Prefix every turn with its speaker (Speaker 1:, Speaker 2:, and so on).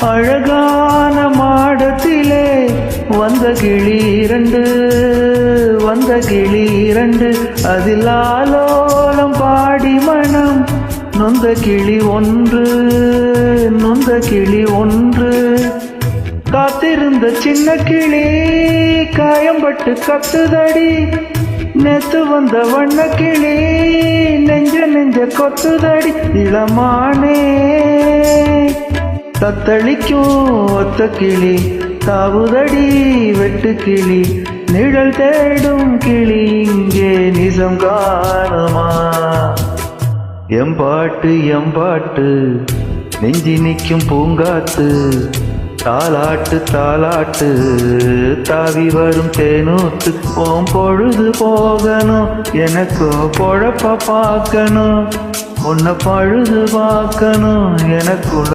Speaker 1: அழகான மாடத்திலே வந்த கிளி இரண்டு அதில் ஆலோலம் பாடி மனம் நொந்த கிளி ஒன்று காத்திருந்த சின்ன கிளி காயம்பட்டு கத்துதடி நேத்து வந்த வண்ண கிளி நெஞ்ச கொத்துதடி இளமானே தத்தளிக்கும் ஒத்த கிளி தாவுதடி வெட்டு கிளி நிழல் தேடும் கிளி இங்கே நிஜம் காணுமா எம்பாட்டு நெஞ்சி நிற்கும் பூங்காத்து தாலாட்டு தாவி வரும் தேனூத்து ஓம் பொழுது போகணும் எனக்கோ பொழப்ப பார்க்கணும் உன்னை பழுது பார்க்கணும் எனக்குள்ள